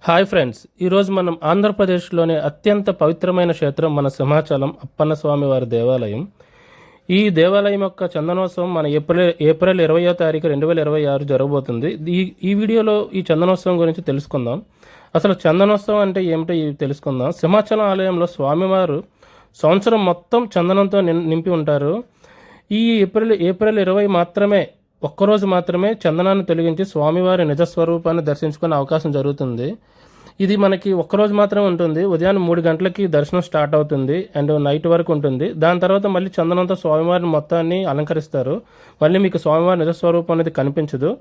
Hi friends, ఈరోజు మనం ఆంధ్రప్రదేశ్లోని అత్యంత పవిత్రమైన క్షేత్రం మన సింహాచలం అప్పన్న స్వామి వారి దేవాలయం. ఈ దేవాలయం యొక్క చందనోత్సవం మన ఏప్రిల్ 20వ తారీఖు 2026 జరగబోతుంది. ఈ వీడియోలో ఈ చందనోత్సవం గురించి తెలుసుకుందాం. అసలు చందనోత్సవం అంటే ఏమిటో తెలుసుకుందాం. సింహాచలం ఆలయంలో స్వామివారు సంవత్సరం మొత్తం చందనంతో నింపి ఉంటారు. ఈ ఏప్రిల్ 20 మాత్రమే, ఒక్కరోజు మాత్రమే చందనాన్ని తొలగించి స్వామివారి నిజస్వరూపాన్ని దర్శించుకునే అవకాశం జరుగుతుంది. ఇది మనకి ఒక్కరోజు మాత్రమే ఉంటుంది. ఉదయాన్నే 3 గంటలకి దర్శనం స్టార్ట్ అవుతుంది అండ్ నైట్ వరకు ఉంటుంది. దాని తర్వాత మళ్ళీ చందనంతో స్వామివారిని మొత్తాన్ని అలంకరిస్తారు. మళ్ళీ మీకు స్వామివారి నిజస్వరూపం అనేది కనిపించదు.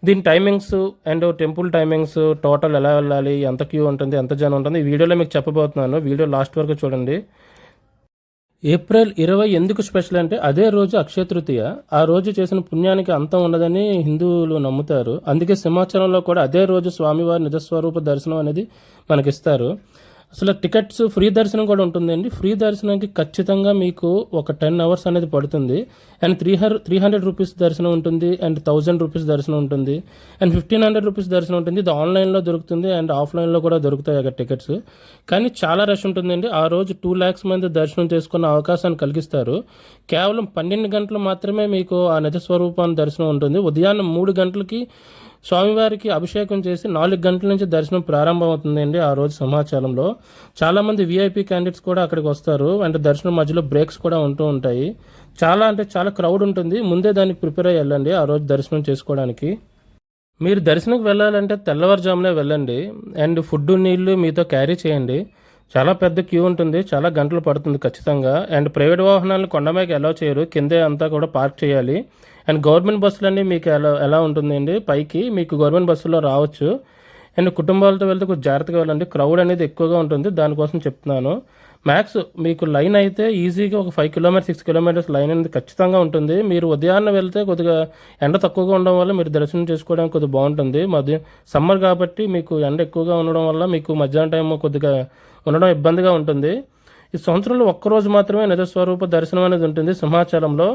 దీని timings and temple timings, total ఎలా వెళ్ళాలి, ఎంత క్యూ ఉంటుంది, ఎంత జనం ఉంటుంది, ఈ వీడియోలో మీకు చెప్పబోతున్నాను. వీడియో లాస్ట్ వరకు చూడండి. ఏప్రిల్ 20 ఎందుకు స్పెషల్ అంటే అదే రోజు అక్షయ తృతీయ. ఆ రోజు చేసిన పుణ్యానికి అంతం ఉండదని హిందువులు నమ్ముతారు. అందుకే సింహాచలంలో కూడా అదే రోజు స్వామివారి నిజస్వరూప దర్శనం అనేది మనకిస్తారు. అసలు టికెట్స్ ఫ్రీ దర్శనం కూడా ఉంటుందండి. ఫ్రీ దర్శనానికి ఖచ్చితంగా మీకు ఒక 10 అవర్స్ అనేది పడుతుంది. అండ్ 300 రూపీస్ దర్శనం ఉంటుంది, అండ్ 1000 రూపీస్ దర్శనం ఉంటుంది, అండ్ 1500 రూపీస్ దర్శనం ఉంటుంది. ఇది ఆన్లైన్లో దొరుకుతుంది అండ్ ఆఫ్లైన్లో కూడా దొరుకుతాయి అక్కడ టికెట్స్. కానీ చాలా రష్ ఉంటుందండి. ఆ రోజు 2 lakhs మంది దర్శనం చేసుకున్న అవకాశాన్ని కలిగిస్తారు. కేవలం 12 గంటలు మాత్రమే మీకు ఆ నిజస్వరూపాన్ని దర్శనం ఉంటుంది. ఉదయాన్నే 3 గంటలకి స్వామివారికి అభిషేకం చేసి 4 గంటల నుంచి దర్శనం ప్రారంభమవుతుందండి ఆ రోజు సింహాచలంలో. చాలామంది విఐపి క్యాండిడేట్స్ కూడా అక్కడికి వస్తారు అండ్ దర్శనం మధ్యలో బ్రేక్స్ కూడా ఉంటూ ఉంటాయి. చాలా క్రౌడ్ ఉంటుంది. ముందే దానికి ప్రిపేర్ అయ్యి వెళ్ళండి ఆ రోజు దర్శనం చేసుకోవడానికి. మీరు దర్శనంకి వెళ్ళాలంటే తెల్లవారుజామునే వెళ్ళండి అండ్ ఫుడ్, నీళ్లు మీతో క్యారీ చేయండి. చాలా పెద్ద క్యూ ఉంటుంది, చాలా గంటలు పడుతుంది ఖచ్చితంగా. అండ్ ప్రైవేట్ వాహనాలను కొండమీదకి అలౌ చేయరు, కిందే అంతా కూడా పార్క్ చేయాలి. అండ్ గవర్నమెంట్ బస్సులన్నీ మీకు ఎలా ఉంటుందండి, పైకి మీకు గవర్నమెంట్ బస్సులో రావచ్చు. అండ్ కుటుంబాలతో వెళ్తే కొంచెం జాగ్రత్తగా వెళ్ళండి, క్రౌడ్ అనేది ఎక్కువగా ఉంటుంది, దానికోసం చెప్తున్నాను. మ్యాక్స్ మీకు లైన్ అయితే ఈజీగా ఒక 5 కిలోమీటర్స్ 6 కిలోమీటర్స్ లైన్ అనేది ఖచ్చితంగా ఉంటుంది. మీరు ఉదయాన్నే వెళ్తే కొద్దిగా ఎండ తక్కువగా ఉండడం వల్ల మీరు దర్శనం చేసుకోవడానికి కొద్దిగా బాగుంటుంది. సమ్మర్ కాబట్టి మీకు ఎండ ఎక్కువగా ఉండడం వల్ల మీకు మధ్యాహ్నం టైం కొద్దిగా ఉండడం ఇబ్బందిగా ఉంటుంది. ఈ సంవత్సరంలో ఒక్కరోజు మాత్రమే నిజస్వరూప దర్శనం అనేది ఉంటుంది సింహాచలంలో.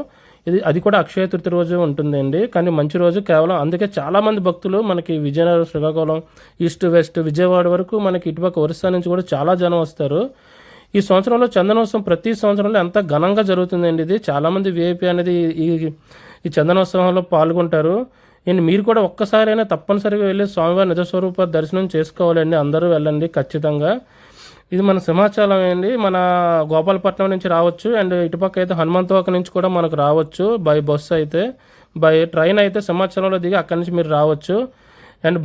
అది కూడా అక్షయ తృతీయ రోజు ఉంటుందండి. కానీ మంచి రోజు కేవలం. అందుకే చాలామంది భక్తులు మనకి విజయనగరం, శ్రీకాకుళం, ఈస్ట్ వెస్ట్, విజయవాడ వరకు మనకి ఇటుపక్క ఒరిస్సా నుంచి కూడా చాలా జనం వస్తారు. ఈ సంవత్సరంలో చందనోత్సవం ప్రతి సంవత్సరంలో ఎంత ఘనంగా జరుగుతుందండి. ఇది చాలామంది విఐపి అనేది ఈ చందనోత్సవంలో పాల్గొంటారు. అండ్ మీరు కూడా ఒక్కసారైనా తప్పనిసరిగా వెళ్ళి స్వామివారి నిజస్వరూప దర్శనం చేసుకోవాలండి. అందరూ వెళ్ళండి ఖచ్చితంగా. ఇది మన సింహాచలం అండి. మన గోపాలపట్నం నుంచి రావచ్చు అండ్ ఇటుపక్క అయితే హనుమంతవాక నుంచి కూడా మనకు రావచ్చు. బై ట్రైన్ అయితే సింహాచలంలో దిగి అక్కడి నుంచి మీరు రావచ్చు. అండ్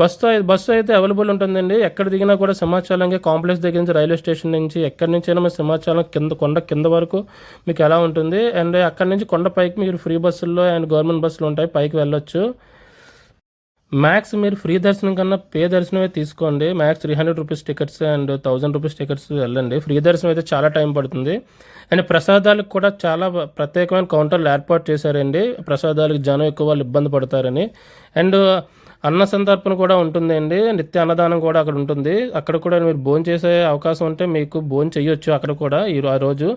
బస్సు అయితే అవైలబుల్ ఉంటుందండి. ఎక్కడ దిగినా కూడా సింహాచలంకి కాంప్లెక్స్ దగ్గర నుంచి, రైల్వే స్టేషన్ నుంచి, ఎక్కడి నుంచి అయినా సింహాచలం కొండ కింద వరకు మీకు ఎలా ఉంటుంది. అండ్ అక్కడి నుంచి కొండ పైకి మీరు ఫ్రీ బస్సుల్లో అండ్ గవర్నమెంట్ బస్సులు ఉంటాయి, పైకి వెళ్ళొచ్చు. మ్యాక్స్ మీరు ఫ్రీ దర్శనం కన్నా పే దర్శనమే తీసుకోండి. Max 300 rupees tickets and 1000 rupees tickets వెళ్ళండి. ఫ్రీ దర్శనం అయితే చాలా టైం పడుతుంది. అండ్ ప్రసాదాలకు కూడా చాలా ప్రత్యేకమైన కౌంటర్లు ఏర్పాటు చేశారండి. ప్రసాదాలకు జనం ఎక్కువ వాళ్ళు ఇబ్బంది పడతారని. అండ్ అన్న సంతర్పణ కూడా ఉంటుందండి. నిత్య అన్నదానం కూడా అక్కడ ఉంటుంది. అక్కడ కూడా మీరు భోజనం చేసే అవకాశం ఉంటే మీకు భోజనం చేయొచ్చు. అక్కడ కూడా ఆ రోజు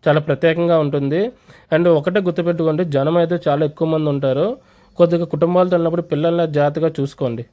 చాలా ప్రత్యేకంగా ఉంటుంది. అండ్ ఒకటే గుర్తుపెట్టుకోండి, జనం అయితే చాలా ఎక్కువ మంది ఉంటారు. కొద్దిగా కుటుంబాలతో వెళ్ళినప్పుడు పిల్లల్ని జాగ్రత్తగా చూసుకోండి.